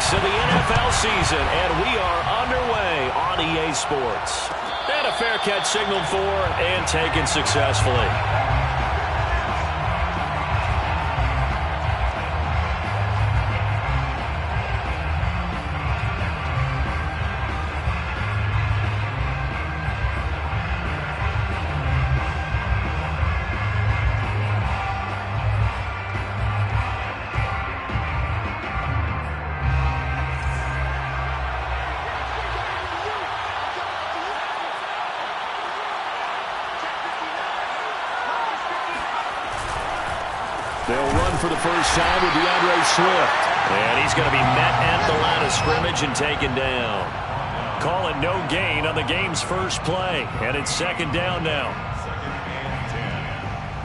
weeks of the NFL season, and we are underway on EA Sports. And a fair catch signaled for and taken successfully. They'll run for the first time with DeAndre Swift. And he's going to be met at the line of scrimmage and taken down. Call it no gain on the game's first play. And it's second down now. Second and 10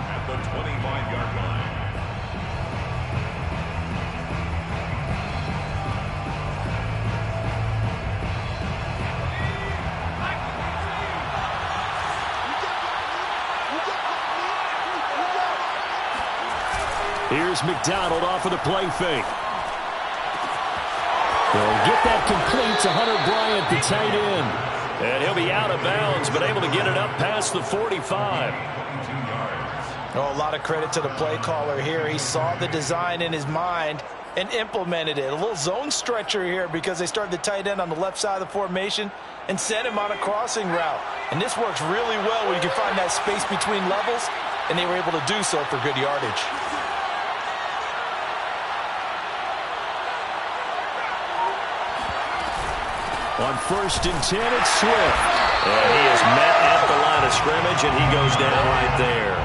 at the 25-yard line. Here's McDonald off of the play fake. They'll get that complete to Hunter Bryant, the tight end. And he'll be out of bounds, but able to get it up past the 45. Oh, a lot of credit to the play caller here. He saw the design in his mind and implemented it. A little zone stretcher here because they started the tight end on the left side of the formation and sent him on a crossing route. And this works really well when you can find that space between levels, and they were able to do so for good yardage. On first and 10, it's Swift. And he is met at the line of scrimmage, and he goes down right there.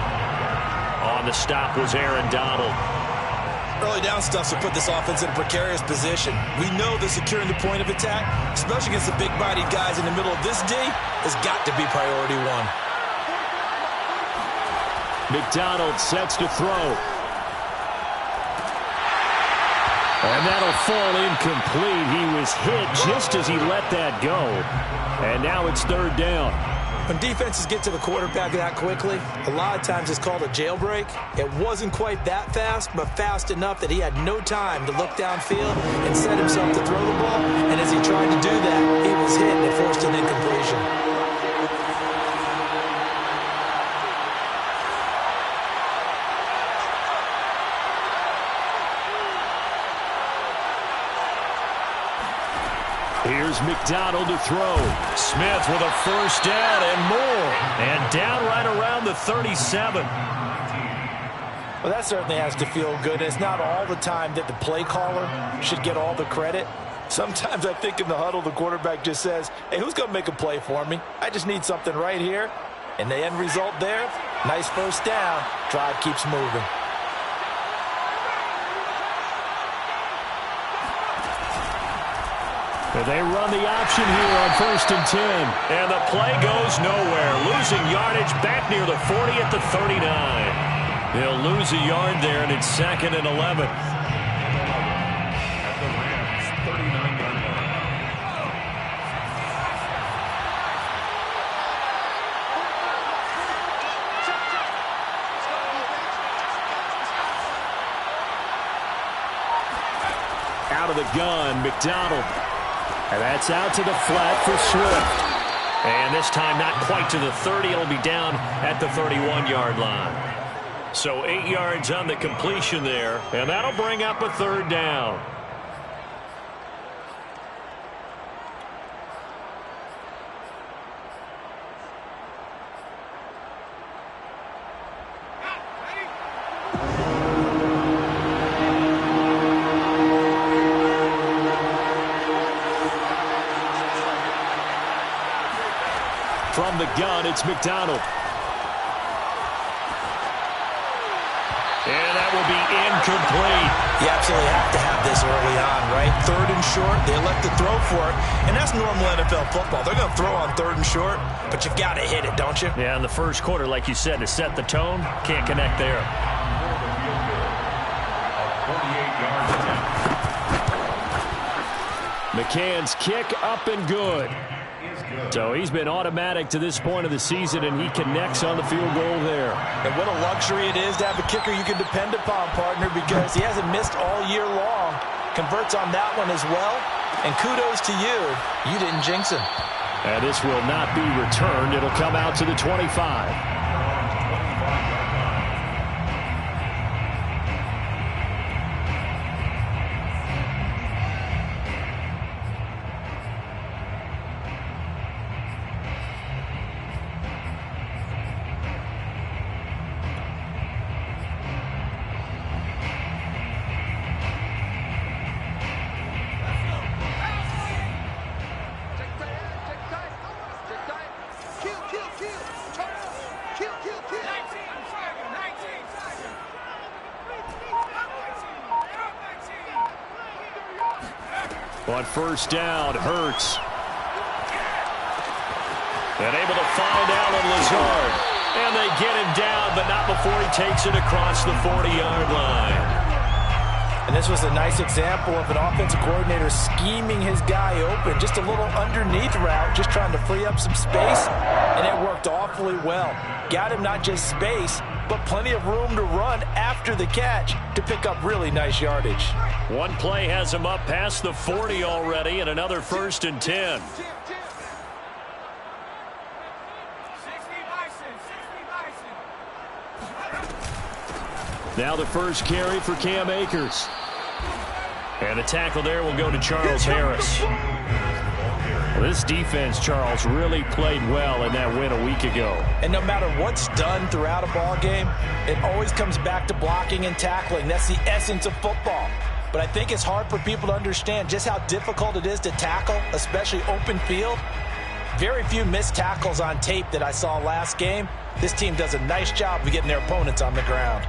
On the stop was Aaron Donald. Early down stuff will put this offense in a precarious position. We know that securing the point of attack, especially against the big-bodied guys in the middle of this D, has got to be priority one. McDonald sets to throw. And that'll fall incomplete. He was hit just as he let that go. And now it's third down. When defenses get to the quarterback that quickly, a lot of times it's called a jailbreak. It wasn't quite that fast, but fast enough that he had no time to look downfield and set himself to throw the ball. And as he tried to do that, he was hit and it forced an incompletion. Here's McDonald to throw. Smith with a first down and more. And down right around the 37. Well, that certainly has to feel good. It's not all the time that the play caller should get all the credit. Sometimes I think in the huddle, the quarterback just says, hey, who's going to make a play for me? I just need something right here. And the end result there, nice first down. Drive keeps moving. They run the option here on first and 10. And the play goes nowhere. Losing yardage back near the 40 at the 39. They'll lose a yard there, and it's second and 11. At the Rams' 39-yard line. Out of the gun, McDonald. And that's out to the flat for Swift. And this time not quite to the 30. It'll be down at the 31-yard line. So 8 yards on the completion there. And that'll bring up a third down. From the gun, it's McDonald. And that will be incomplete. You absolutely have to have this early on, right? Third and short, they elect to throw for it. And that's normal NFL football. They're going to throw on third and short, but you've got to hit it, don't you? Yeah, in the first quarter, like you said, to set the tone, can't connect there. 48-yard attempt. McCann's kick up and good. So he's been automatic to this point of the season, and he connects on the field goal there. And what a luxury it is to have a kicker you can depend upon, partner, because he hasn't missed all year long. converts on that one as well. And kudos to you. You didn't jinx him. And this will not be returned. It'll come out to the 25. On first down, Hurts. And able to find Allen Lazard. And they get him down, but not before he takes it across the 40-yard line. And this was a nice example of an offensive coordinator scheming his guy open. Just a little underneath route, just trying to free up some space. And it worked awfully well. Got him not just space, but plenty of room to run after the catch to pick up really nice yardage. One play has him up past the 40 already, and another 1st and 10. Now the first carry for Cam Akers. And a tackle there will go to Charles Harris. Well, this defense, Charles, really played well in that win a week ago. And no matter what's done throughout a ball game, it always comes back to blocking and tackling. That's the essence of football. But I think it's hard for people to understand just how difficult it is to tackle, especially open field. Very few missed tackles on tape that I saw last game. This team does a nice job of getting their opponents on the ground.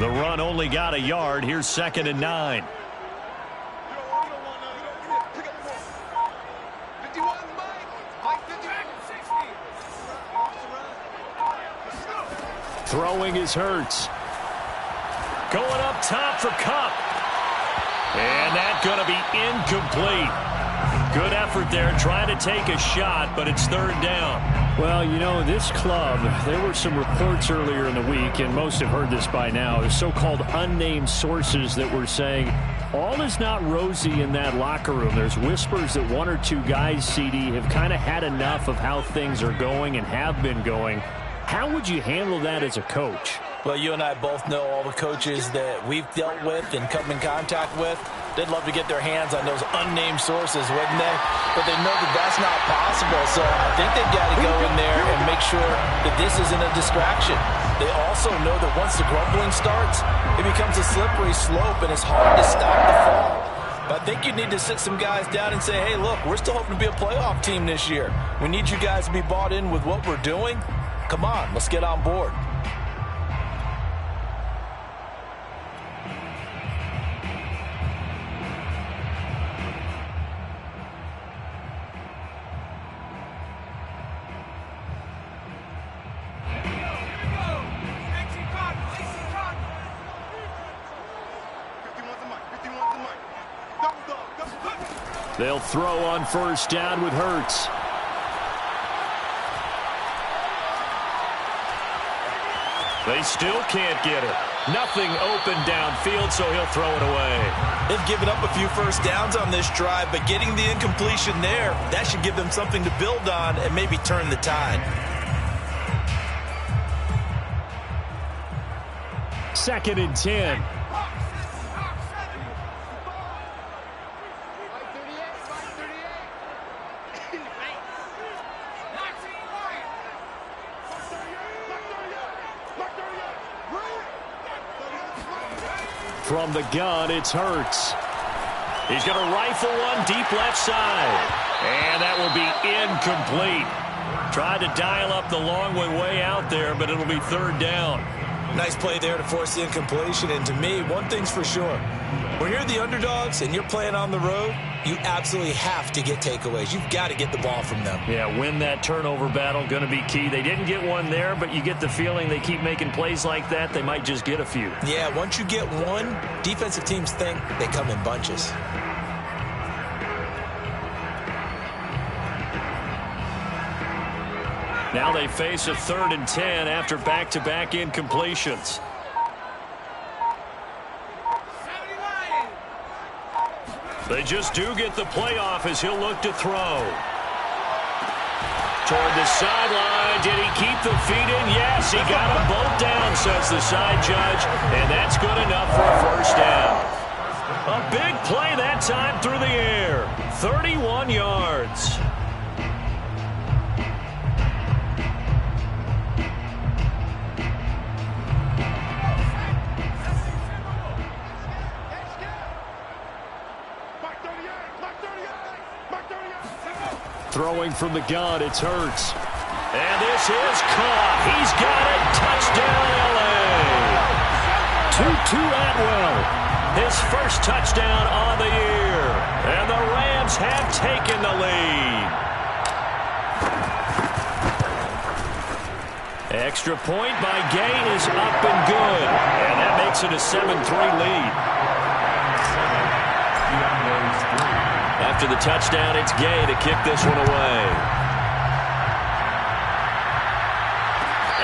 The run only got a yard. Here's 2nd and 9. Throwing is Hurts. Going up top for Kupp. And that's going to be incomplete. Good effort there, trying to take a shot, but it's 3rd down. Well, you know, this club, there were some reports earlier in the week, and most have heard this by now, the so-called unnamed sources that were saying all is not rosy in that locker room. There's whispers that 1 or 2 guys, CD, have kind of had enough of how things are going and have been going. How would you handle that as a coach? Well, you and I both know all the coaches that we've dealt with and come in contact with. They'd love to get their hands on those unnamed sources, wouldn't they? But they know that that's not possible, so I think they've got to go in there and make sure that this isn't a distraction. They also know that once the grumbling starts, it becomes a slippery slope, and it's hard to stop the fall. But I think you need to sit some guys down and say, hey, look, we're still hoping to be a playoff team this year. We need you guys to be bought in with what we're doing. Come on, let's get on board. They'll throw on first down with Hurts. They still can't get it. Nothing open downfield, so he'll throw it away. They've given up a few first downs on this drive, but getting the incompletion there, that should give them something to build on and maybe turn the tide. 2nd and 10. From the gun, it's Hurts. He's going to rifle one deep left side. And that will be incomplete. Tried to dial up the long one way out there, but it'll be 3rd down. Nice play there to force the incompletion. And to me, one thing's for sure. When you're the underdogs and you're playing on the road, you absolutely have to get takeaways. You've got to get the ball from them. Yeah, win that turnover battle, going to be key. They didn't get one there, but you get the feeling they keep making plays like that, they might just get a few. Yeah, once you get one, defensive teams think they come in bunches. Now they face a 3rd and 10 after back-to-back incompletions. They just do get the playoff as he'll look to throw. Toward the sideline. Did he keep the feet in? Yes, he got them both down, says the side judge. And that's good enough for a first down. A big play that time through the air. 31 yards. Throwing from the gun, it's Hurts. And this is caught. He's got it. Touchdown, L.A. Tutu Atwell, his first touchdown on the year. And the Rams have taken the lead. Extra point by Gay is up and good. And that makes it a 7-3 lead. After the touchdown, it's Gay to kick this one away.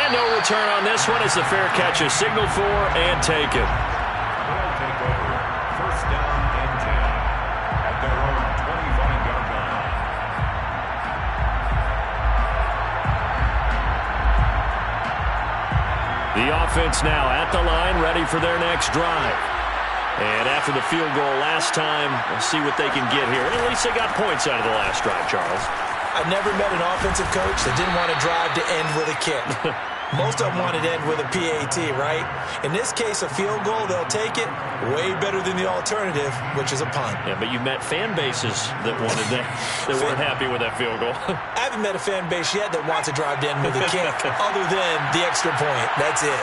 And no return on this one as the fair catch is signaled for and taken. They'll take over. First down and 10 at their own 25-yard line. The offense now at the line, ready for their next drive. And after the field goal last time, we'll see what they can get here. At least they got points out of the last drive, Charles. I've never met an offensive coach that didn't want to drive to end with a kick. Most of them wanted to end with a PAT, right? In this case, a field goal, they'll take it. Way better than the alternative, which is a punt. Yeah, but you've met fan bases that wanted that, that weren't happy with that field goal. I haven't met a fan base yet that wants to drive to end with a kick, other than the extra point. That's it.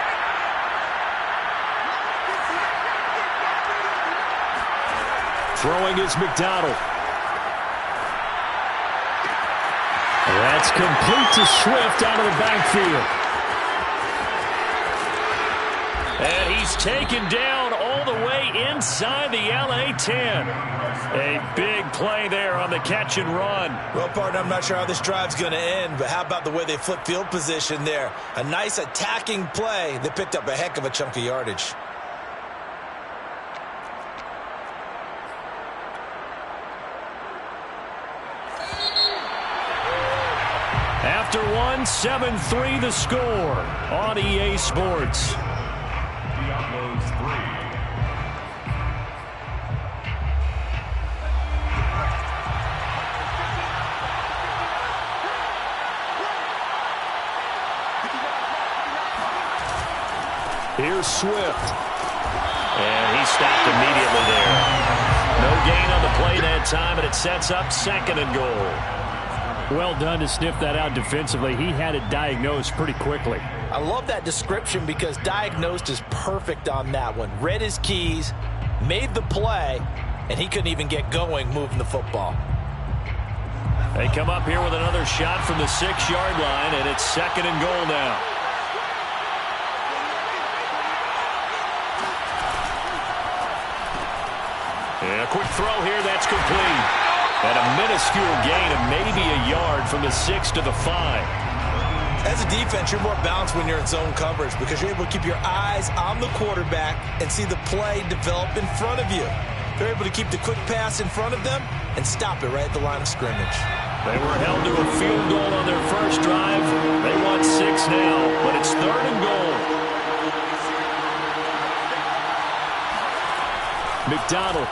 Throwing is McDonald. That's complete to Swift out of the backfield. And he's taken down all the way inside the LA 10. A big play there on the catch and run. Well, partner, I'm not sure how this drive's going to end, but how about the way they flip field position there? A nice attacking play. They picked up a heck of a chunk of yardage. After one, 7-3 the score on EA Sports. Diablos 3. Here's Swift. And he stopped immediately there. No gain on the play that time, and it sets up 2nd and goal. Well done to sniff that out defensively. He had it diagnosed pretty quickly. I love that description because diagnosed is perfect on that one. Read his keys, made the play, and he couldn't even get going moving the football. They come up here with another shot from the 6-yard line, and it's 2nd and goal now. And a quick throw here, that's complete. And a minuscule gain of maybe a yard from the 6 to the 5. As a defense, you're more balanced when you're in zone coverage because you're able to keep your eyes on the quarterback and see the play develop in front of you. They're able to keep the quick pass in front of them and stop it right at the line of scrimmage. They were held to a field goal on their first drive. They want 6 now, but it's 3rd and goal. McDonald.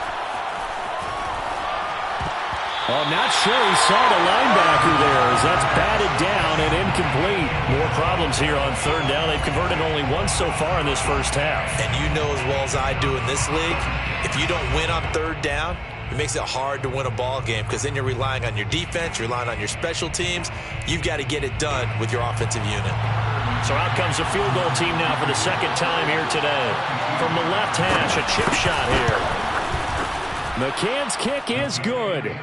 I'm not sure he saw the linebacker there as that's batted down and incomplete. More problems here on 3rd down. They've converted only once so far in this first half. And you know as well as I do in this league, if you don't win on 3rd down, it makes it hard to win a ball game because then you're relying on your defense, you're relying on your special teams. You've got to get it done with your offensive unit. So out comes the field goal team now for the 2nd time here today. From the left hash, a chip shot here. McCann's kick is good.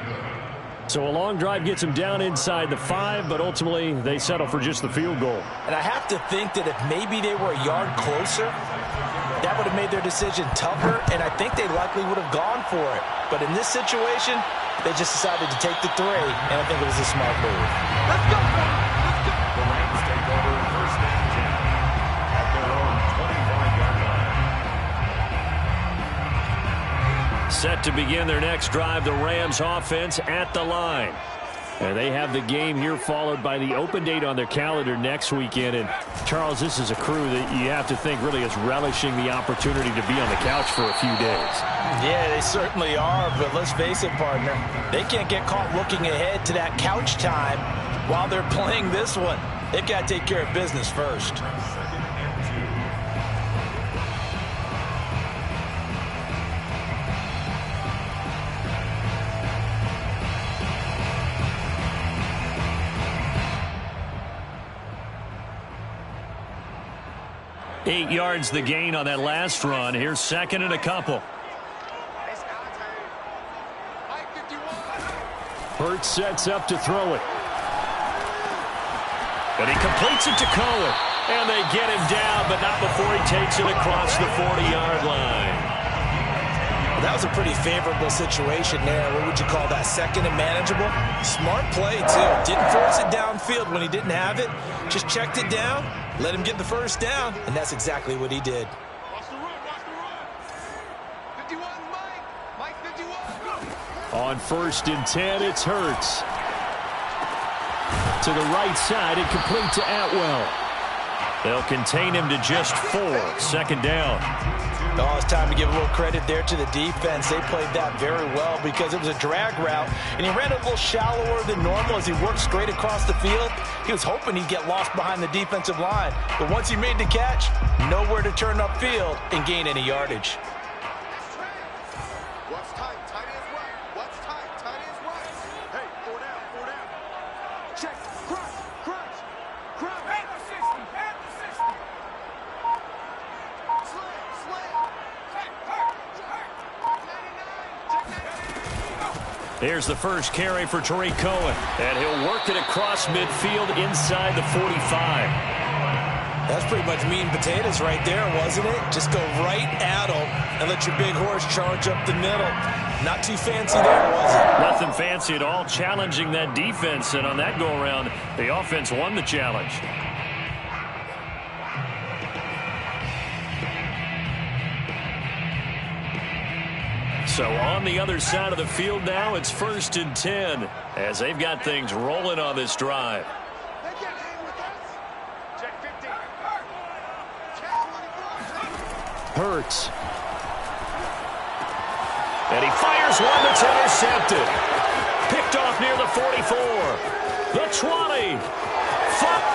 So a long drive gets him down inside the 5, but ultimately they settle for just the field goal. And I have to think that if maybe they were a yard closer, that would have made their decision tougher, and I think they likely would have gone for it. But in this situation, they just decided to take the 3, and I think it was a smart move. Let's go! Let's go! Set to begin their next drive, the Rams offense at the line. And they have the game here followed by the open date on their calendar next weekend. And, Charles, this is a crew that you have to think really is relishing the opportunity to be on the couch for a few days. Yeah, they certainly are, but let's face it, partner. They can't get caught looking ahead to that couch time while they're playing this one. They've got to take care of business first. 8 yards the gain on that last run. Here's second and a couple. Hurts sets up to throw it. But he completes it to Cohen. And they get him down, but not before he takes it across the 40-yard line. That was a pretty favorable situation there. What would you call that? Second and manageable? Smart play, too. Didn't force it downfield when he didn't have it. Just checked it down, let him get the first down, and that's exactly what he did. Watch the run, watch the run. 51, Mike 51. On 1st and 10, it's Hurts. To the right side and complete to Atwell. They'll contain him to just 4. Second down. Oh, it's time to give a little credit there to the defense. They played that very well because it was a drag route, and he ran a little shallower than normal as he worked straight across the field. He was hoping he'd get lost behind the defensive line, but once he made the catch, nowhere to turn upfield and gain any yardage. What's tight? Tight is right. What's tight? Tight is right. Hey, 4 down, 4 down. Check. Crunch, crunch, crunch. At the 60, at the 60. Slam, slam. Check, hurt, hurt. Check 99. There's the first carry for Tariq Cohen. And he'll work it across midfield inside the 45. That's pretty much meat and potatoes right there, wasn't it? Just go right at him and let your big horse charge up the middle. Not too fancy there, was it? Nothing fancy at all, challenging that defense. And on that go-around, the offense won the challenge. So on the other side of the field now, it's 1st and 10 as they've got things rolling on this drive. They can't hang with us. Check 50. Check 24. Hurts. And he fires one that's intercepted. Picked off near the 44. The 20.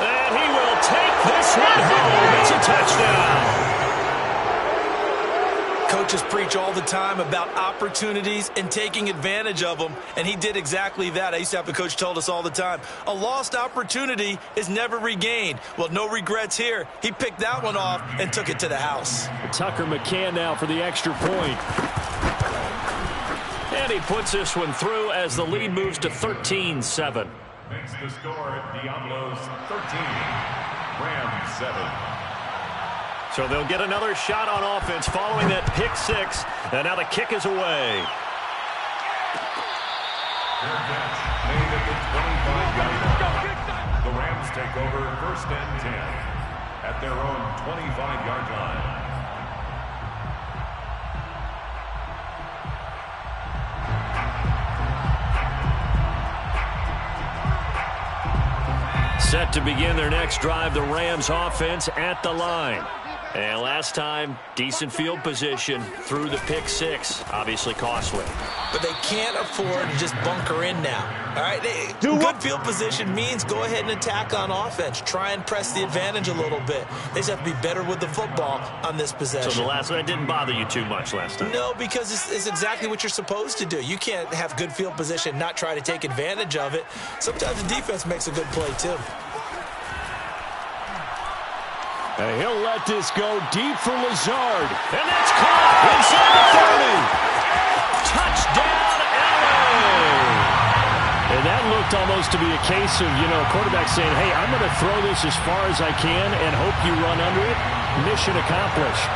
And he will take this one home. It's a touchdown. Coaches preach all the time about opportunities and taking advantage of them, and he did exactly that. I used to have a coach told us all the time, a lost opportunity is never regained. Well, no regrets here. He picked that one off and took it to the house. Tucker McCann now for the extra point. And he puts this one through as the lead moves to 13-7. Makes the score Diablos 13, Rams 7. So they'll get another shot on offense following that pick 6. And now the kick is away. Their catch made at the 25-yard line. The Rams take over 1st and 10 at their own 25-yard line. Set to begin their next drive, the Rams offense at the line. And last time, decent field position through the pick 6. Obviously costly. But they can't afford to just bunker in now. All right, good field position means go ahead and attack on offense. Try and press the advantage a little bit. They just have to be better with the football on this possession. So the last one, that didn't bother you too much last time? No, because it's exactly what you're supposed to do. You can't have good field position, not try to take advantage of it. Sometimes the defense makes a good play, too. And he'll let this go deep for Lazard. And that's caught inside the 30. Touchdown, LA! And that looked almost to be a case of, quarterback saying, hey, I'm going to throw this as far as I can and hope you run under it. Mission accomplished.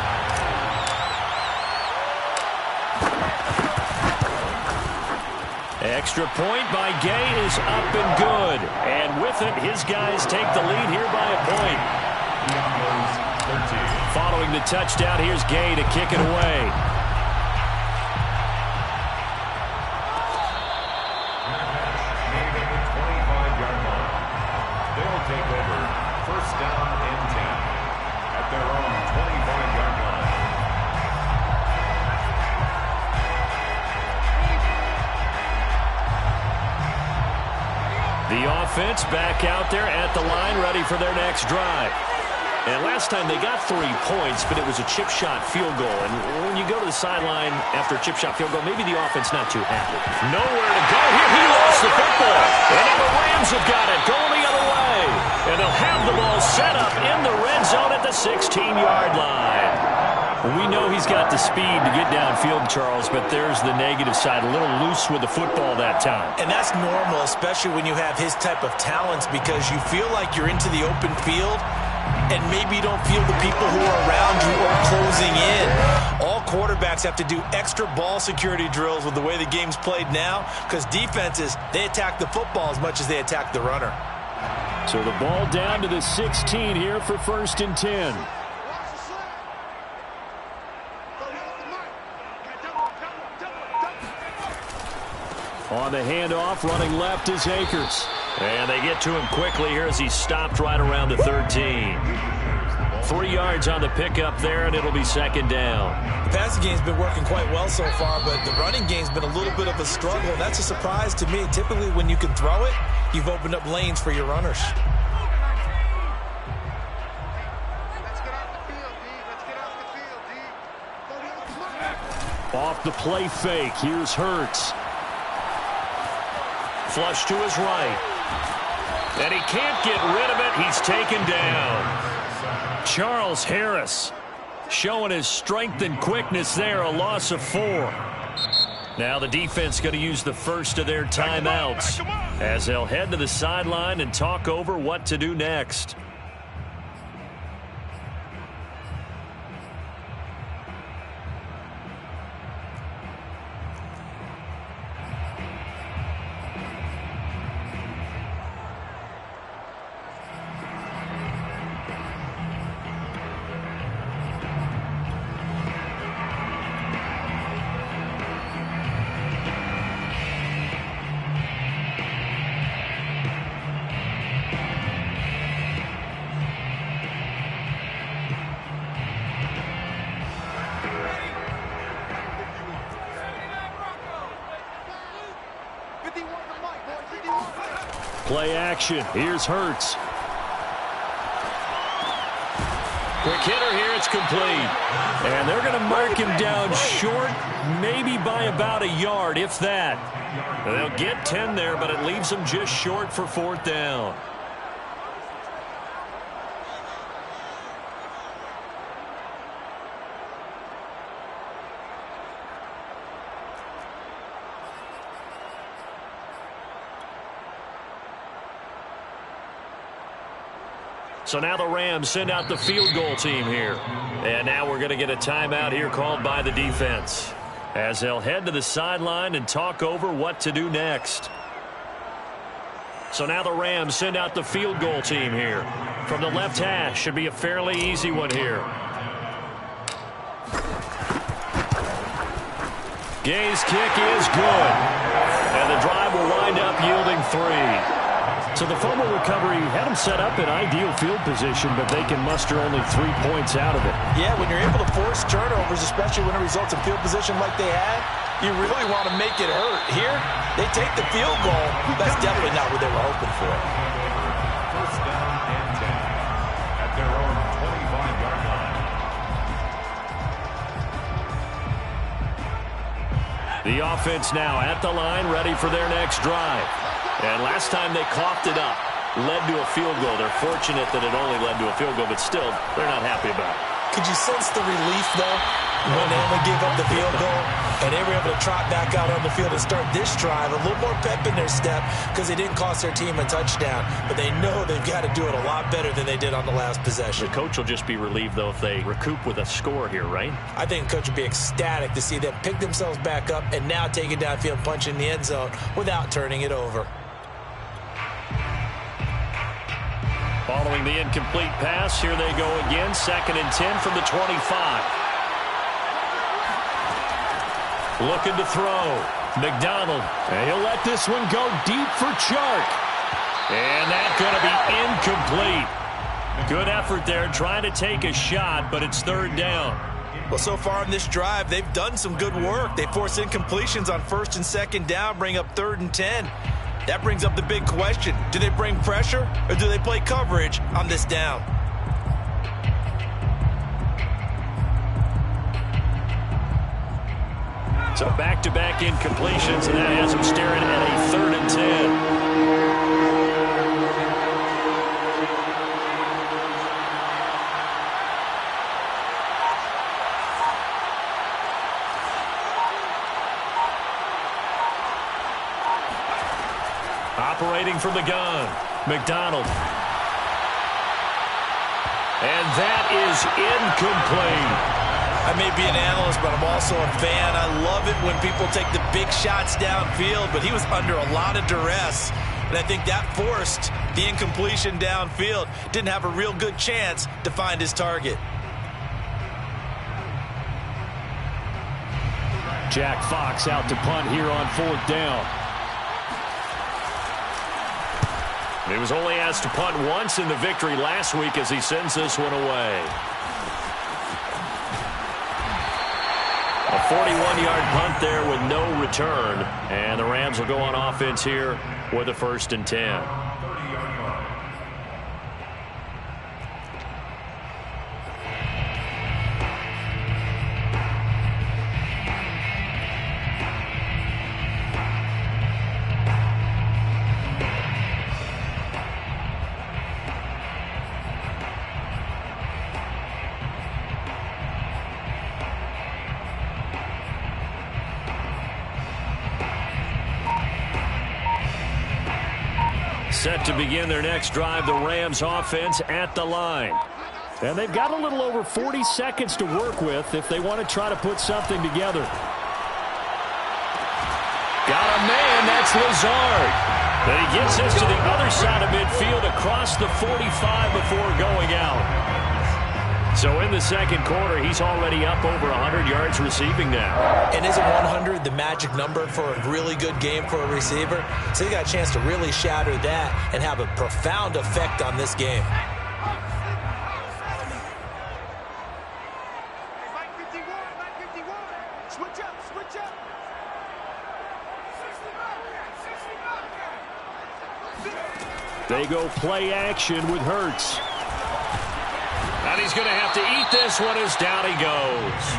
Extra point by Gay is up and good. And with it, his guys take the lead here by a point. Following the touchdown, here's Gay to kick it away. take over first down and 10 at their own 25-yard line. The offense back out there at the line, ready for their next drive. And last time they got 3 points, but it was a chip shot field goal. And when you go to the sideline after a chip shot field goal, maybe the offense not too happy. Nowhere to go here. He lost the football. And now the Rams have got it, going the other way. And they'll have the ball set up in the red zone at the 16-yard line. We know he's got the speed to get downfield, Charles, but there's the negative side. A little loose with the football that time. And that's normal, especially when you have his type of talents, because you feel like you're into the open field and maybe you don't feel the people who are around you are closing in. All quarterbacks have to do extra ball security drills with the way the game's played now, because defenses, they attack the football as much as they attack the runner. So the ball down to the 16 here for 1st and 10. On the handoff, running left is Akers. And they get to him quickly here as he's stopped right around the 13. 3 yards on the pickup there, and it'll be 2nd down. The passing game's been working quite well so far, but the running game's been a little bit of a struggle. And that's a surprise to me. Typically, when you can throw it, you've opened up lanes for your runners. Off the play fake, here's Hurts. Flush to his right. And he can't get rid of it. He's taken down. Charles Harris showing his strength and quickness there. A loss of 4. Now the defense going to use the first of their timeouts as they'll head to the sideline and talk over what to do next. Play action. Here's Hurts. Quick hitter here. It's complete. And they're going to mark him down short, maybe by about a yard, if that. They'll get 10 there, but it leaves them just short for 4th down. So now the Rams send out the field goal team here. And now we're going to get a timeout here called by the defense as they'll head to the sideline and talk over what to do next. So now the Rams send out the field goal team here. From the left hash, should be a fairly easy one here. Gay's kick is good. And the drive will wind up yielding 3. So the fumble recovery had them set up in ideal field position, but they can muster only 3 points out of it. Yeah, when you're able to force turnovers, especially when it results in field position like they had, you really want to make it hurt. Here, they take the field goal. That's definitely not what they were hoping for. First down and 10 at their own 25-yard line. The offense now at the line, ready for their next drive. And last time they coughed it up, led to a field goal. They're fortunate that it only led to a field goal, but still, they're not happy about it. Could you sense the relief, though, when they only gave up the field goal and they were able to trot back out on the field and start this drive? A little more pep in their step because they didn't cost their team a touchdown. But they know they've got to do it a lot better than they did on the last possession. The coach will just be relieved, though, if they recoup with a score here, right? I think the coach would be ecstatic to see them pick themselves back up and now take it downfield, punch in the end zone without turning it over. Following the incomplete pass, here they go again. 2nd and 10 from the 25. Looking to throw. McDonald. And he'll let this one go deep for Chark. And that's going to be incomplete. Good effort there trying to take a shot, but it's third down. Well, so far in this drive, they've done some good work. They force incompletions on first and second down, bring up 3rd and 10. That brings up the big question. Do they bring pressure or do they play coverage on this down? So back-to-back incompletions, and that has them staring at a 3rd and 10. Operating from the gun, McDonald. And that is incomplete. I may be an analyst, but I'm also a fan. I love it when people take the big shots downfield, but he was under a lot of duress. And I think that forced the incompletion downfield. Didn't have a real good chance to find his target. Jack Fox out to punt here on 4th down. He was only asked to punt once in the victory last week as he sends this one away. A 41-yard punt there with no return. And the Rams will go on offense here with a 1st and 10. Set to begin their next drive, the Rams offense at the line. And they've got a little over 40 seconds to work with if they want to try to put something together. Got a man, that's Lazard. But he gets this to the other side of midfield across the 45 before going out. So in the second quarter, he's already up over 100 yards receiving now. And isn't 100 the magic number for a really good game for a receiver? So he got a chance to really shatter that and have a profound effect on this game. Switch up, switch up. They go play action with Hurts. And he's going to have to eat this one as down he goes.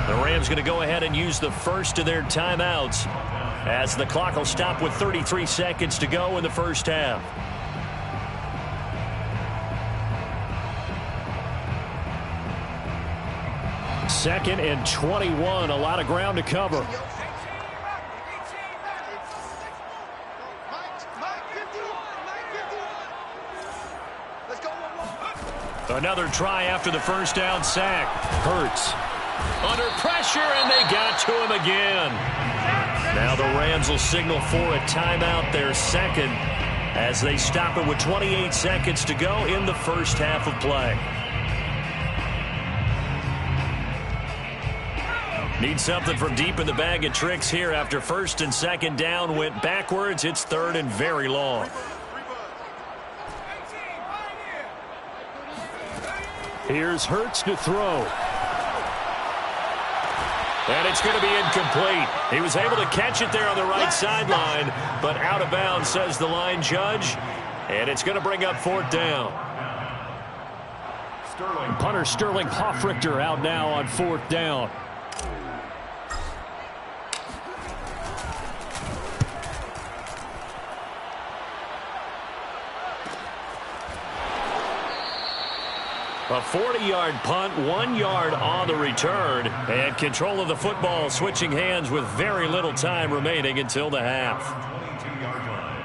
The Rams going to go ahead and use the first of their timeouts as the clock will stop with 33 seconds to go in the first half. Second and 21, a lot of ground to cover. Another try after the first down sack. Hurts under pressure, and they got to him again. Now the Rams will signal for a timeout, their second, as they stop it with 28 seconds to go in the first half of play. Need something from deep in the bag of tricks here after first and second down went backwards. It's third and very long. Here's Hurts to throw. And it's going to be incomplete. He was able to catch it there on the right sideline, but out of bounds, says the line judge. And it's going to bring up 4th down. Punter Sterling Hoffrichter out now on 4th down. A 40-yard punt, 1 yard on the return, and control of the football switching hands with very little time remaining until the half. 22-yard line.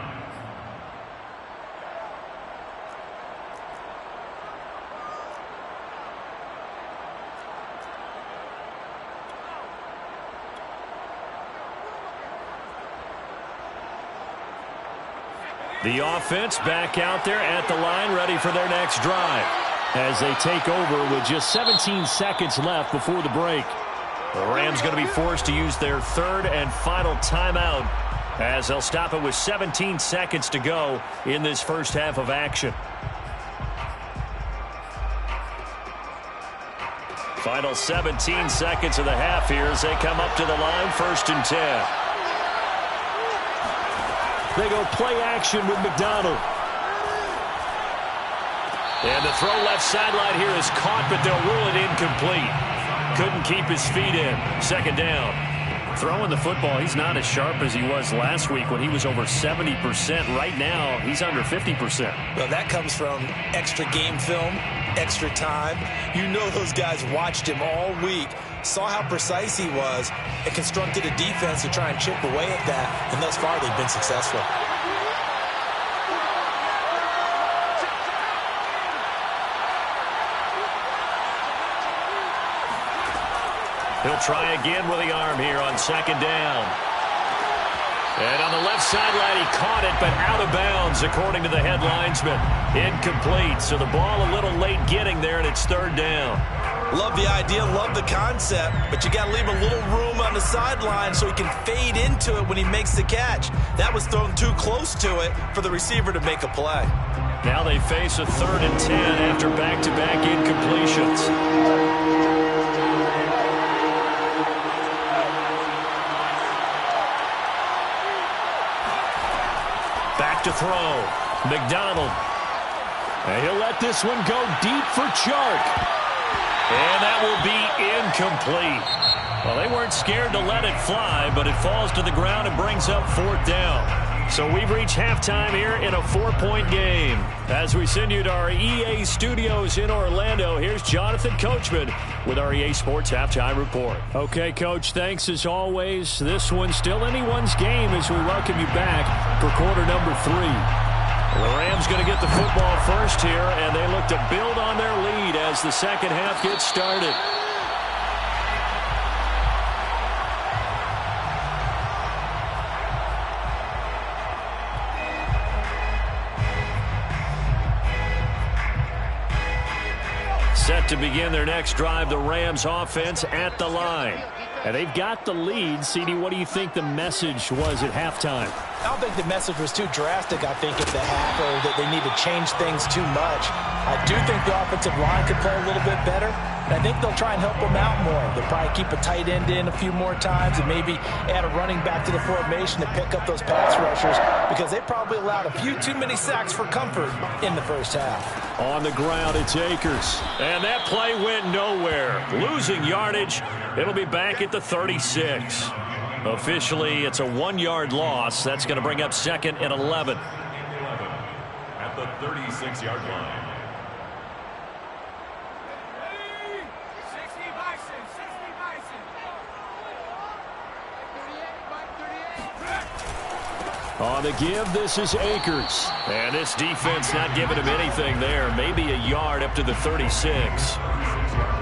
The offense back out there at the line, ready for their next drive, as they take over with just 17 seconds left before the break. The Rams going to be forced to use their third and final timeout as they'll stop it with 17 seconds to go in this first half of action. Final 17 seconds of the half here as they come up to the line, 1st and 10. They go play action with McDonald. And the throw left sideline here is caught, but they'll rule it incomplete. Couldn't keep his feet in. 2nd down. Throwing the football, he's not as sharp as he was last week when he was over 70%. Right now, he's under 50%. Well, that comes from extra game film, extra time. You know those guys watched him all week, saw how precise he was, and constructed a defense to try and chip away at that. And thus far, they've been successful. He'll try again with the arm here on 2nd down. And on the left sideline, he caught it, but out of bounds, according to the head linesman. Incomplete, so the ball a little late getting there, and it's 3rd down. Love the idea, love the concept, but you got to leave a little room on the sideline so he can fade into it when he makes the catch. That was thrown too close to it for the receiver to make a play. Now they face a 3rd and 10 after back-to-back incompletions. Back to throw. McDonald. And he'll let this one go deep for Chark. And that will be incomplete. Well, they weren't scared to let it fly, but it falls to the ground and brings up 4th down. So we've reached halftime here in a 4-point game. As we send you to our EA studios in Orlando, here's Jonathan Coachman with our EA Sports Halftime Report. Okay, Coach, thanks as always. This one's still anyone's game as we welcome you back for quarter number 3. The Rams going to get the football first here, and they look to build on their lead as the second half gets started. Set to begin their next drive, the Rams offense at the line. And they've got the lead. CD, what do you think the message was at halftime? I don't think the message was too drastic, I think, at the half, or that they need to change things too much. I do think the offensive line could play a little bit better, and I think they'll try and help them out more. They'll probably keep a tight end in a few more times and maybe add a running back to the formation to pick up those pass rushers, because they probably allowed a few too many sacks for comfort in the first half. On the ground, it's Akers. And that play went nowhere. Losing yardage. It'll be back at the 36. Officially, it's a 1-yard loss. That's going to bring up 2nd and 11. At the 36-yard line. On the give, this is Akers. And this defense not giving him anything there. Maybe a yard up to the 36.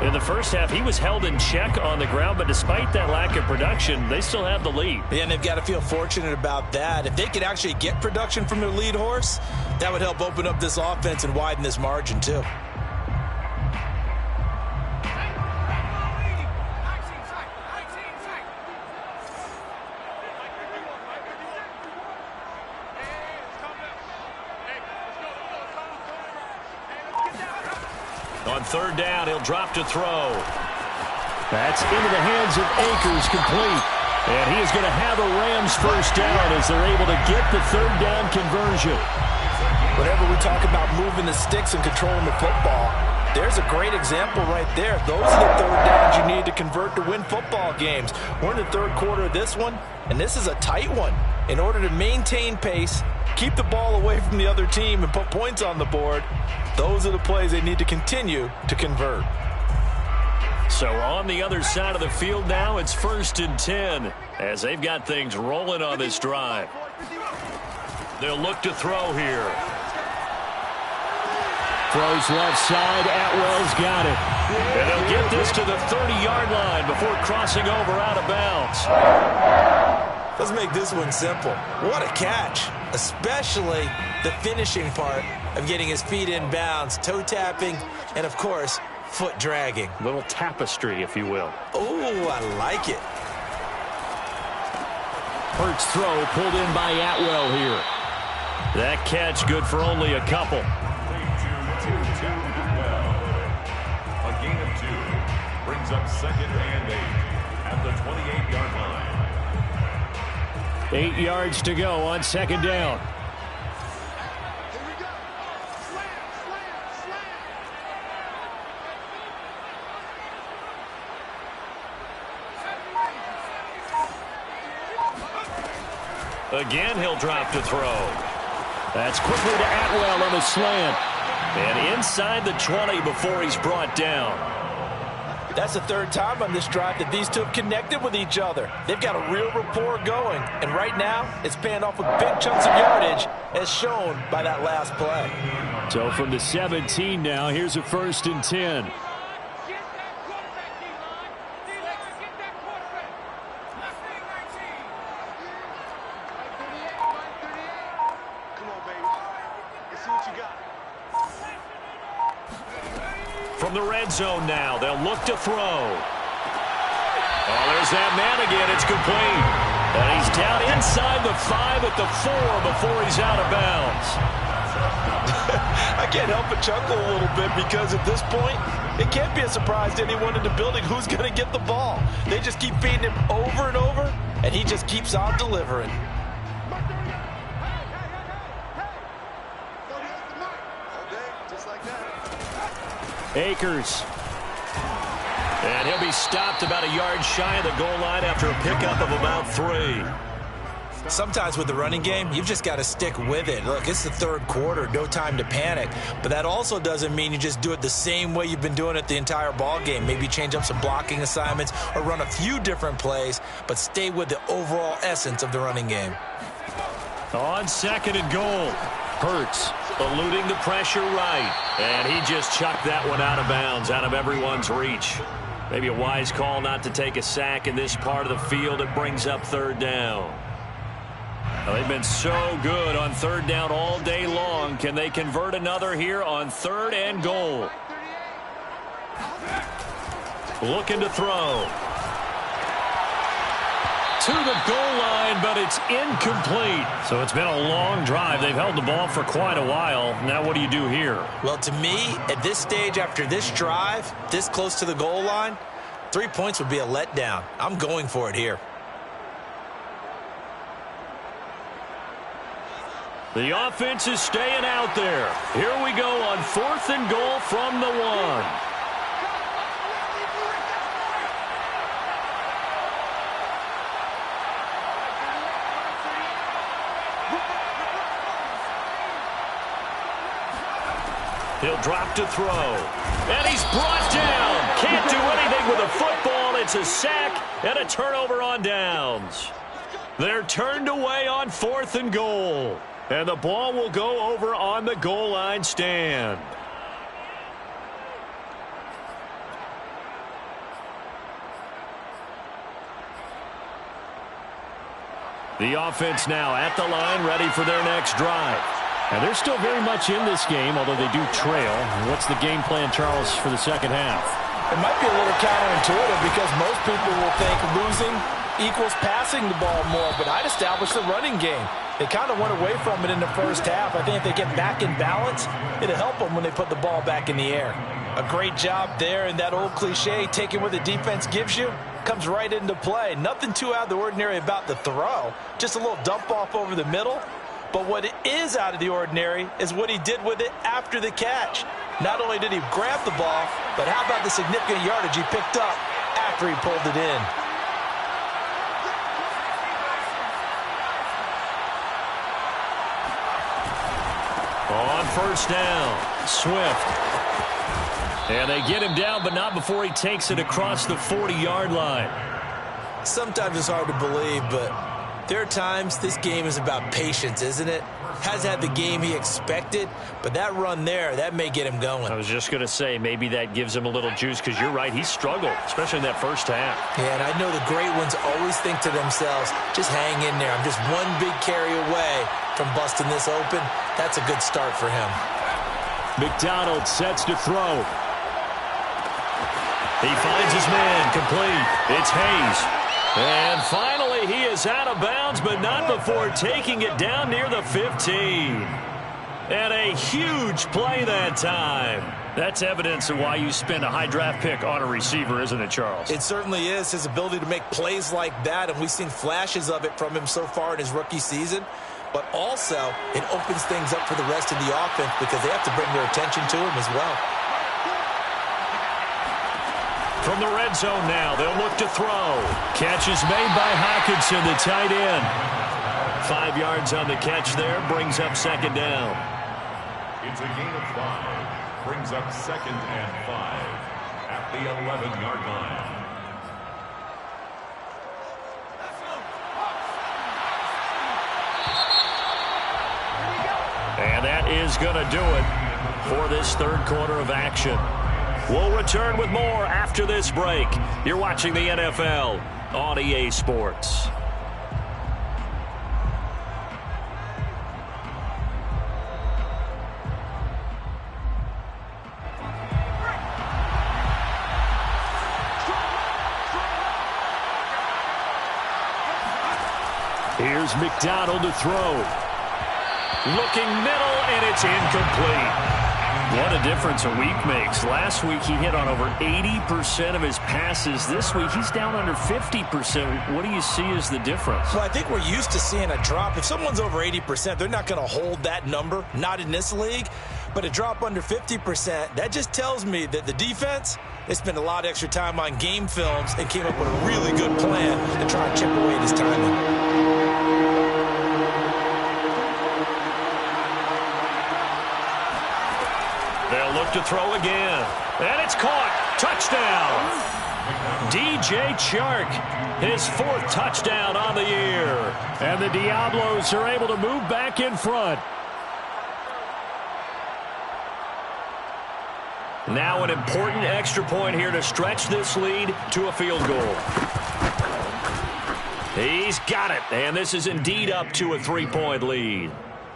In the first half, he was held in check on the ground, but despite that lack of production, they still have the lead. Yeah, and they've got to feel fortunate about that. If they could actually get production from their lead horse, that would help open up this offense and widen this margin, too. On 3rd down, he'll drop to throw. That's into the hands of Akers, complete. And he is going to have a Rams first down as they're able to get the 3rd down conversion. Whenever we talk about moving the sticks and controlling the football, there's a great example right there. Those are the 3rd downs you need to convert to win football games. We're in the 3rd quarter of this one, and this is a tight one. In order to maintain pace, keep the ball away from the other team, and put points on the board, those are the plays they need to continue to convert. So on the other side of the field now, it's 1st and 10 as they've got things rolling on this drive. They'll look to throw here. Throws left side. Atwell's got it. And they'll get this to the 30-yard line before crossing over out of bounds. Let's make this one simple. What a catch, especially the finishing part of getting his feet in bounds, toe tapping, and of course, foot dragging. Little tapestry, if you will. Oh, I like it. Hurts throw pulled in by Atwell here. That catch good for only a couple. A gain of 2 brings up 2nd and 8 at the 28-yard line. 8 yards to go on 2nd down. Here we go. Slam, slam, slam. Again, he'll drop to throw. That's quickly to Atwell on the slant. And inside the 20 before he's brought down. That's the 3rd time on this drive that these two have connected with each other. They've got a real rapport going. And right now, it's paying off with big chunks of yardage, as shown by that last play. So from the 17 now, here's a 1st and 10. Get that quarterback, D-line. D-line, get that quarterback. Let's see, 19. 38. Come on, baby. Let's see what you got. From the red zone now, they'll look to throw. Oh, there's that man again. It's complete. And he's down inside the 5 at the 4 before he's out of bounds. I can't help but chuckle a little bit because at this point, it can't be a surprise to anyone in the building who's going to get the ball. They just keep feeding him over and over, and he just keeps on delivering. Akers. And he'll be stopped about a yard shy of the goal line after a pickup of about 3. Sometimes with the running game, you've just got to stick with it. Look, it's the 3rd quarter, no time to panic. But that also doesn't mean you just do it the same way you've been doing it the entire ball game. Maybe change up some blocking assignments or run a few different plays, but stay with the overall essence of the running game. On 2nd and goal, Hurts eluding the pressure right. And he just chucked that one out of bounds, out of everyone's reach. Maybe a wise call not to take a sack in this part of the field. It brings up 3rd down. Well, they've been so good on 3rd down all day long. Can they convert another here on 3rd and goal? Looking to throw. To the goal line, but it's incomplete. So it's been a long drive. They've held the ball for quite a while. Now what do you do here? Well, to me, at this stage after this drive, this close to the goal line, 3 points would be a letdown. I'm going for it here. The offense is staying out there. Here we go on 4th and goal from the 1. He'll drop to throw. And he's brought down. Can't do anything with a football. It's a sack and a turnover on downs. They're turned away on 4th and goal. And the ball will go over on the goal line stand. The offense now at the line, ready for their next drive. And they're still very much in this game, although they do trail. What's the game plan, Charles, for the 2nd half? It might be a little counterintuitive because most people will think losing equals passing the ball more, but I'd establish the running game. They kind of went away from it in the 1st half. I think if they get back in balance, it'll help them when they put the ball back in the air. A great job there, and that old cliche, taking what the defense gives you, comes right into play. Nothing too out of the ordinary about the throw, just a little dump off over the middle. But what is out of the ordinary is what he did with it after the catch. Not only did he grab the ball, but how about the significant yardage he picked up after he pulled it in. On 1st down, Swift. And they get him down, but not before he takes it across the 40-yard line. Sometimes it's hard to believe, but there are times this game is about patience, isn't it? Has had the game he expected, but that run there, that may get him going. I was just going to say, maybe that gives him a little juice, because you're right, he struggled, especially in that 1st half. Yeah, and I know the great ones always think to themselves, just hang in there. I'm just one big carry away from busting this open. That's a good start for him. McDonald sets to throw. He finds his man complete. It's Hayes. And finally, he is out of bounds, but not before taking it down near the 15. And a huge play that time. That's evidence of why you spend a high draft pick on a receiver, isn't it, Charles? It certainly is, his ability to make plays like that, and we've seen flashes of it from him so far in his rookie season. But also, it opens things up for the rest of the offense because they have to bring their attention to him as well. From the red zone now, they'll look to throw. Catch is made by Hockenson, the tight end. 5 yards on the catch there, brings up second down. It's a gain of 5. Brings up 2nd and 5 at the 11-yard line. And that is going to do it for this third quarter of action. We'll return with more after this break. You're watching the NFL on EA Sports. Here's McDonald to throw. Looking middle, and it's incomplete. What a difference a week makes. Last week he hit on over 80% of his passes. This week he's down under 50%. What do you see as the difference? Well, I think we're used to seeing a drop. If someone's over 80%, they're not going to hold that number, not in this league. But a drop under 50%, that just tells me that the defense, they spent a lot of extra time on game films and came up with a really good plan to try and chip away at his timing. They'll look to throw again. And it's caught. Touchdown. DJ Chark, his 4th touchdown on the year. And the Diablos are able to move back in front. Now an important extra point here to stretch this lead to a field goal. He's got it. And this is indeed up to a 3-point lead.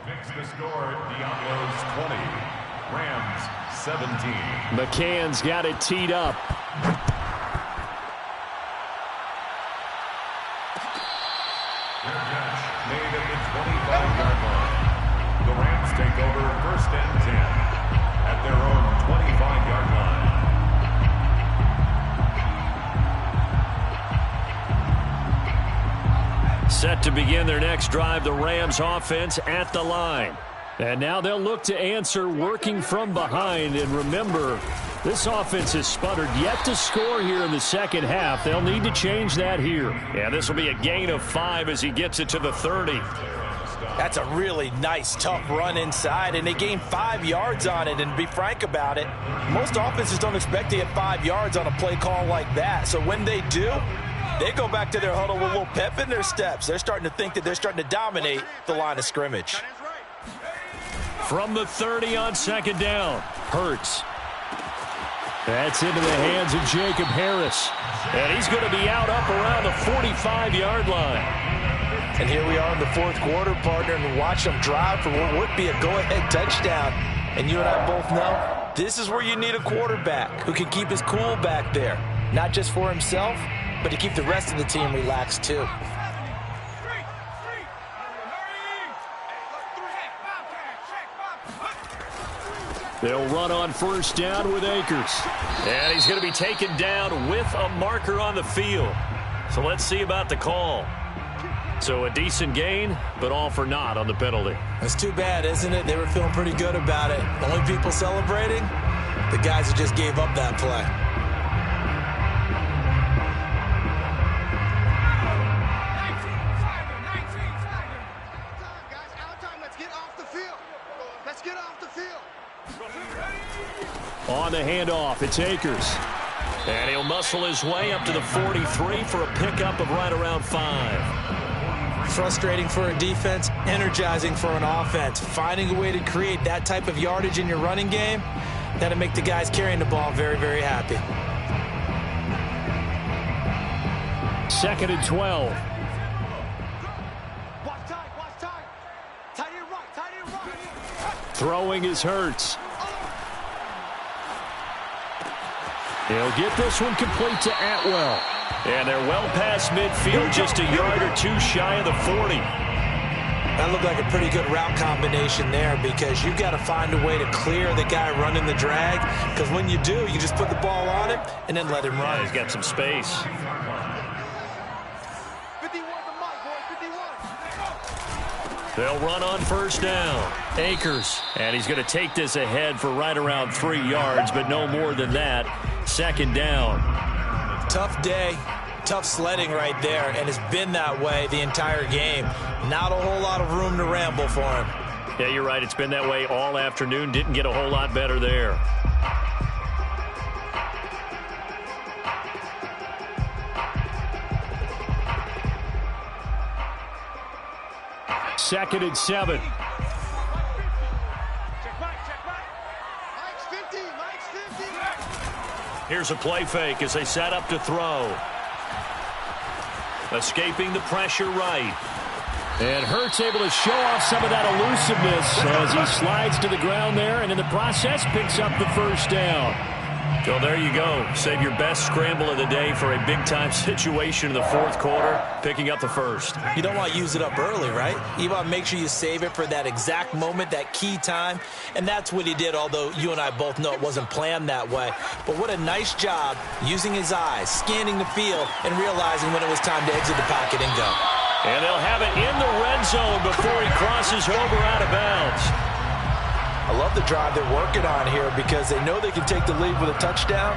Fix the score. Diablos 20. Rams 17. McCann's got it teed up. Their catch made at the 25-yard line. The Rams take over 1st and 10 at their own 25-yard line. Set to begin their next drive, the Rams offense at the line. And now they'll look to answer working from behind. And remember, this offense has sputtered yet to score here in the second half. They'll need to change that here. And this will be a gain of 5 as he gets it to the 30. That's a really nice, tough run inside, and they gained 5 yards on it. And to be frank about it, most offenses don't expect to get 5 yards on a play call like that. So when they do, they go back to their huddle with a little pep in their steps. They're starting to think that they're starting to dominate the line of scrimmage. From the 30 on second down, Hurts. That's into the hands of Jacob Harris. And he's going to be out up around the 45-yard line. And here we are in the 4th quarter, partner, and watch them drive for what would be a go-ahead touchdown. And you and I both know this is where you need a quarterback who can keep his cool back there. Not just for himself, but to keep the rest of the team relaxed too. They'll run on 1st down with Akers. And he's going to be taken down with a marker on the field. So let's see about the call. So a decent gain, but all for naught on the penalty. It's too bad, isn't it? They were feeling pretty good about it. The only people celebrating, the guys who just gave up that play. On the handoff, it's Akers. And he'll muscle his way up to the 43 for a pickup of right around 5. Frustrating for a defense, energizing for an offense. Finding a way to create that type of yardage in your running game, that'll make the guys carrying the ball very, very happy. 2nd and 12. Throwing is Hurts. He'll get this one complete to Atwell. And they're well past midfield, just a yard or two shy of the 40. That looked like a pretty good route combination there, because you've got to find a way to clear the guy running the drag, because when you do, you just put the ball on him and then let him run. Yeah, he's got some space. 51 to Mike, boys, 51. They'll run on first down. Akers, and he's going to take this ahead for right around 3 yards, but no more than that. Second down. Tough day, tough sledding right there, and it's been that way the entire game. Not a whole lot of room to ramble for him. Yeah, you're right. It's been that way all afternoon. Didn't get a whole lot better there. Second and 7. Check back. Mike's 50, Mike's 50. Here's a play fake as they set up to throw. Escaping the pressure right. And Hurts able to show off some of that elusiveness as he slides to the ground there, and in the process picks up the first down. So there you go. Save your best scramble of the day for a big-time situation in the fourth quarter, picking up the first. You don't want to use it up early, right? You want to make sure you save it for that exact moment, that key time, and that's what he did, although you and I both know it wasn't planned that way. But what a nice job using his eyes, scanning the field, and realizing when it was time to exit the pocket and go. And they'll have it in the red zone before he crosses over out of bounds. I love the drive they're working on here, because they know they can take the lead with a touchdown.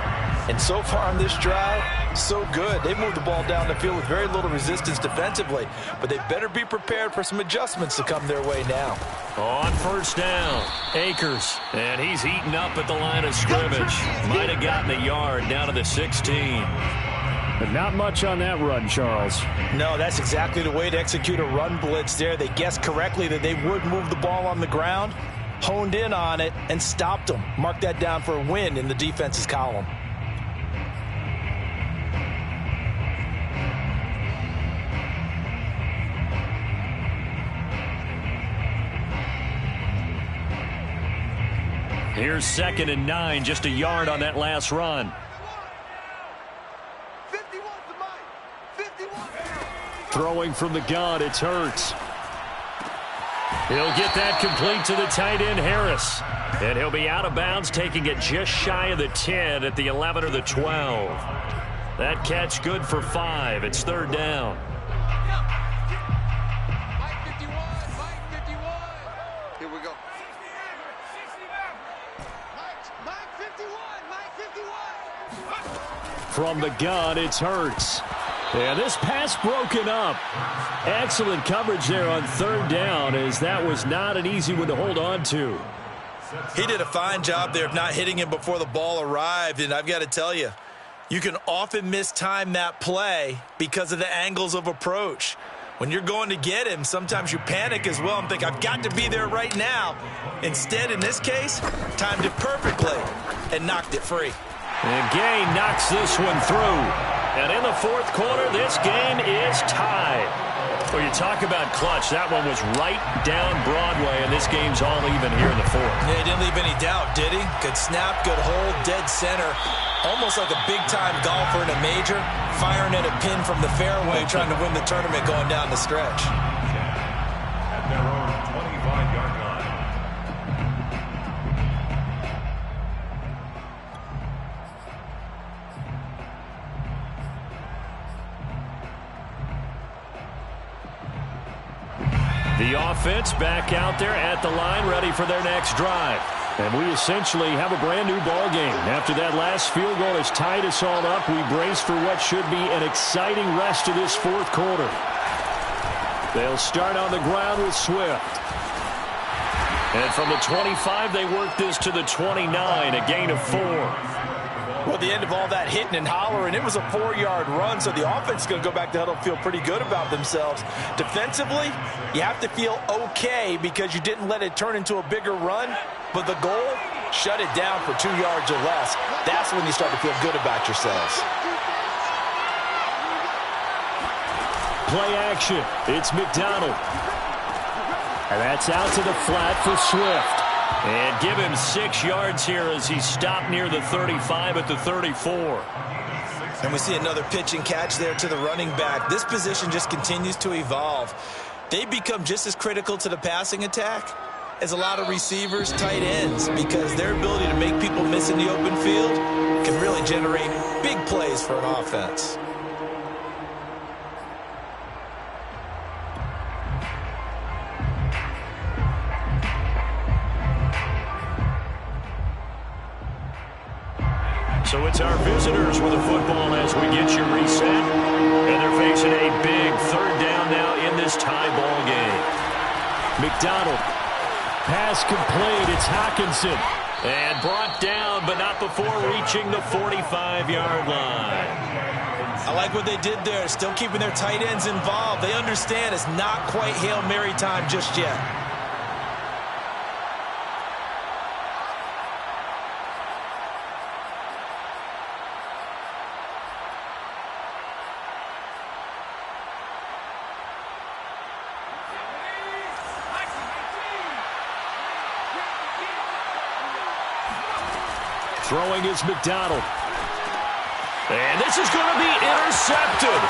And so far on this drive, so good. They moved the ball down the field with very little resistance defensively. But they better be prepared for some adjustments to come their way now. On first down, Akers. And he's eaten up at the line of scrimmage. Might have gotten a yard down to the 16. But not much on that run, Charles. No, that's exactly the way to execute a run blitz there. They guessed correctly that they would move the ball on the ground, honed in on it, and stopped them. Mark that down for a win in the defense's column. Here's 2nd and 9, just a yard on that last run. 51 to Mike, 51. Throwing from the gun, it's Hurts. He'll get that complete to the tight end, Harris. And he'll be out of bounds, taking it just shy of the 10 at the 11 or the 12. That catch good for 5. It's 3rd down. Mike 51, Mike 51. Here we go. Mike 51, Mike 51. From the gun, it's Hurts. And this pass broken up. Excellent coverage there on 3rd down, as that was not an easy one to hold on to. He did a fine job there of not hitting him before the ball arrived, and I've got to tell you, you can often mistime that play because of the angles of approach. When you're going to get him, sometimes you panic as well and think, I've got to be there right now. Instead, in this case, timed it perfectly and knocked it free. And Gay knocks this one through. And in the fourth quarter, this game is tied. Well, you talk about clutch. That one was right down Broadway, and this game's all even here in the fourth. Yeah, he didn't leave any doubt, did he? Good snap, good hold, dead center. Almost like a big-time golfer in a major, firing at a pin from the fairway, trying to win the tournament going down the stretch. At their own 25-yard line. The offense back out there at the line, ready for their next drive. And we essentially have a brand-new ball game. After that last field goal has tied us all up, we brace for what should be an exciting rest of this fourth quarter. They'll start on the ground with Swift. And from the 25, they work this to the 29, a gain of 4. Well, at the end of all that hitting and hollering, it was a 4-yard run, so the offense is going to go back to huddle and feel pretty good about themselves. Defensively, you have to feel okay because you didn't let it turn into a bigger run, but the goal, shut it down for 2 yards or less. That's when you start to feel good about yourselves. Play action. It's McDonald. And that's out to the flat for Swift. And give him 6 yards here as he stopped near the 35 at the 34. And we see another pitch and catch there to the running back. This position just continues to evolve. They become just as critical to the passing attack as a lot of receivers, tight ends, because their ability to make people miss in the open field can really generate big plays for an offense. So it's our visitors with the football as we get you reset. And they're facing a big 3rd down now in this tie ball game. McDonald. Pass complete. It's Hockenson. And brought down, but not before reaching the 45-yard line. I like what they did there, still keeping their tight ends involved. They understand it's not quite Hail Mary time just yet. Throwing is McDonald. And this is going to be intercepted.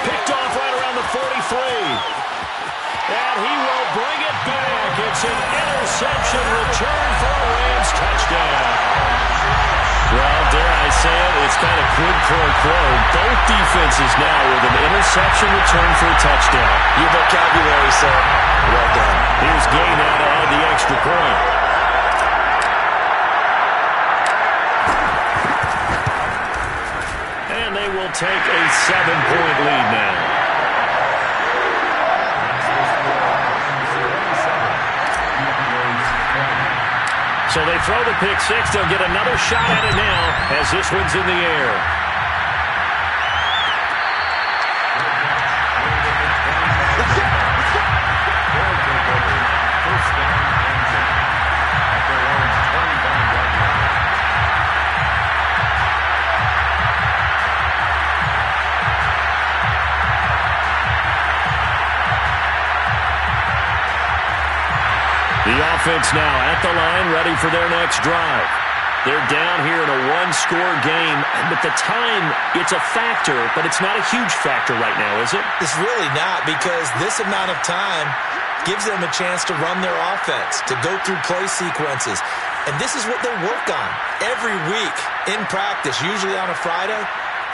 Picked off right around the 43. And he will bring it back. It's an interception return for a Rams touchdown. Well, dare I say it, it's kind of quid pro quo. Both defenses now with an interception return for a touchdown. Your vocabulary, sir. Well done. Here's Gay now to add the extra point. And they will take a 7-point lead now. So they throw the pick six. They'll get another shot at it now as this one's in the air. The offense now at the line, ready for their next drive. They're down here in a one-score game, but the time, it's a factor, but it's not a huge factor right now, is it? It's really not, because this amount of time gives them a chance to run their offense, to go through play sequences. And this is what they work on every week in practice, usually on a Friday.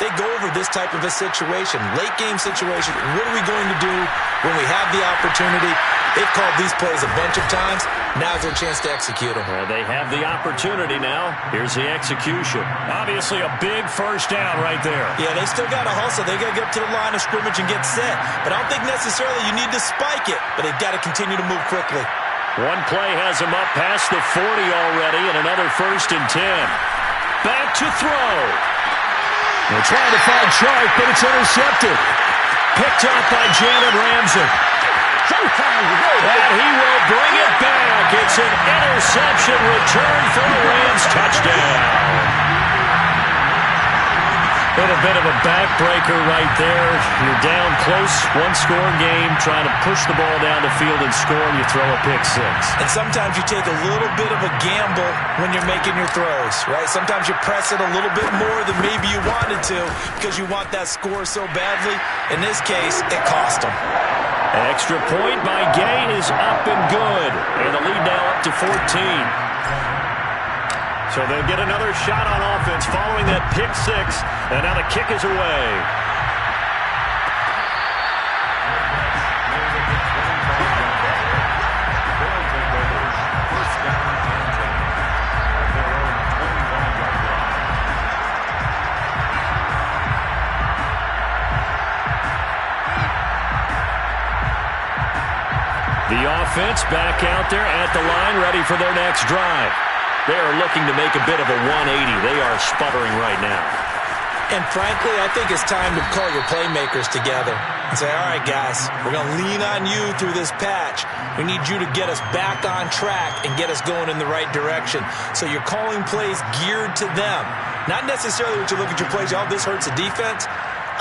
They go over this type of a situation, late game situation. What are we going to do when we have the opportunity? They've called these plays a bunch of times. Now's their chance to execute them. Well, they have the opportunity now. Here's the execution. Obviously a big first down right there. Yeah, they still got to hustle. They got to get up to the line of scrimmage and get set. But I don't think necessarily you need to spike it, but they've got to continue to move quickly. One play has them up past the 40 already, and another 1st and 10. Back to throw. They're trying to find Sharp, but it's intercepted. Picked up by Jalen Ramsey. And he will bring it back. It's an interception return for the Rams touchdown. Been a bit of a backbreaker right there. You're down close, one-score game, trying to push the ball down the field and score, and you throw a pick six. And sometimes you take a little bit of a gamble when you're making your throws, right? Sometimes you press it a little bit more than maybe you wanted to because you want that score so badly. In this case, it cost them. Extra point by Gay is up and good. And the lead now up to 14. So they'll get another shot on offense following that pick six. And now the kick is away. The offense back out there at the line, ready for their next drive. They are looking to make a bit of a 180. They are sputtering right now. And frankly, I think it's time to call your playmakers together and say, all right, guys, we're going to lean on you through this patch. We need you to get us back on track and get us going in the right direction. So you're calling plays geared to them. Not necessarily when you look at your plays, oh, this hurts the defense.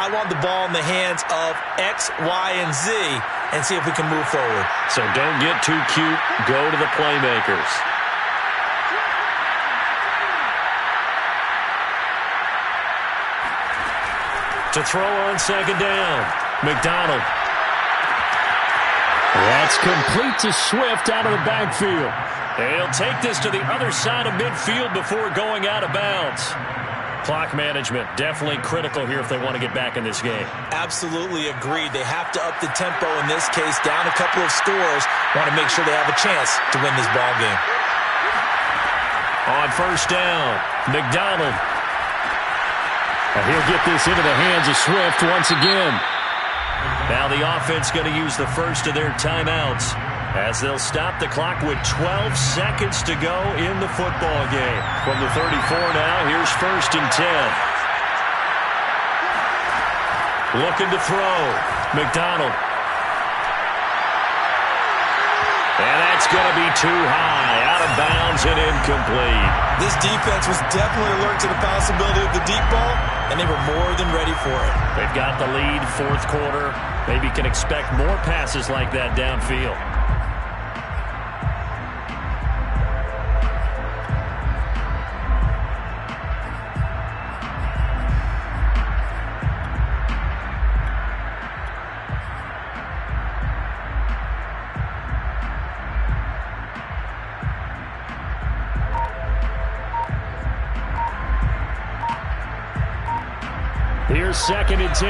I want the ball in the hands of X, Y, and Z and see if we can move forward. So don't get too cute. Go to the playmakers. To throw on second down. McDonald. That's complete to Swift out of the backfield. And he'll take this to the other side of midfield before going out of bounds. Clock management definitely critical here if they want to get back in this game. Absolutely agreed. They have to up the tempo in this case, down a couple of scores. Want to make sure they have a chance to win this ball game. On first down, McDonald. And he'll get this into the hands of Swift once again. Now the offense going to use the first of their timeouts as they'll stop the clock with 12 seconds to go in the football game. From the 34 now, here's first and 10. Looking to throw. McDonald. And that's going to be too high. Out of bounds and incomplete. This defense was definitely alert to the possibility of the deep ball, and they were more than ready for it. They've got the lead, fourth quarter. Maybe can expect more passes like that downfield. Here's second and 10.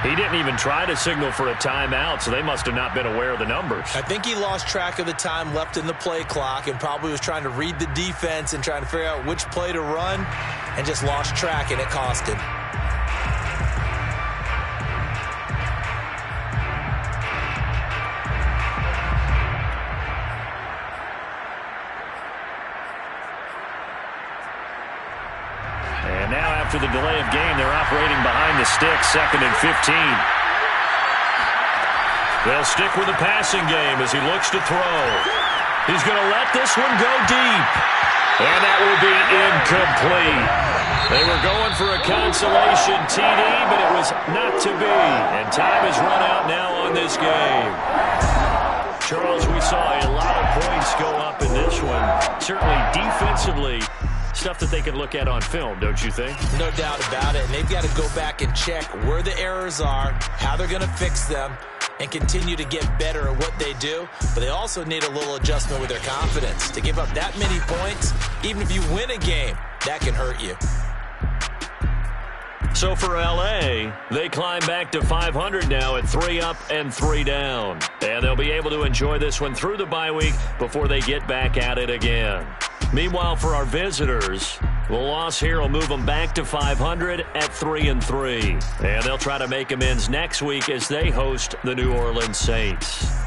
He didn't even try to signal for a timeout, so they must have not been aware of the numbers. I think he lost track of the time left in the play clock and probably was trying to read the defense and trying to figure out which play to run and just lost track, and it cost him. And now after the delay of game, they're operating behind the sticks, second and 15. They'll stick with the passing game as he looks to throw. He's going to let this one go deep. And that will be incomplete. They were going for a consolation TD, but it was not to be. And time has run out now on this game. Charles, we saw a lot of points go up in this one. Certainly defensively, stuff that they can look at on film, don't you think? No doubt about it. And they've got to go back and check where the errors are, how they're going to fix them, and continue to get better at what they do. But they also need a little adjustment with their confidence. To give up that many points, even if you win a game, that can hurt you. So for LA, they climb back to 500 now at 3 up and 3 down. And they'll be able to enjoy this one through the bye week before they get back at it again. Meanwhile, for our visitors, the loss here will move them back to 500 at 3-3. And they'll try to make amends next week as they host the New Orleans Saints.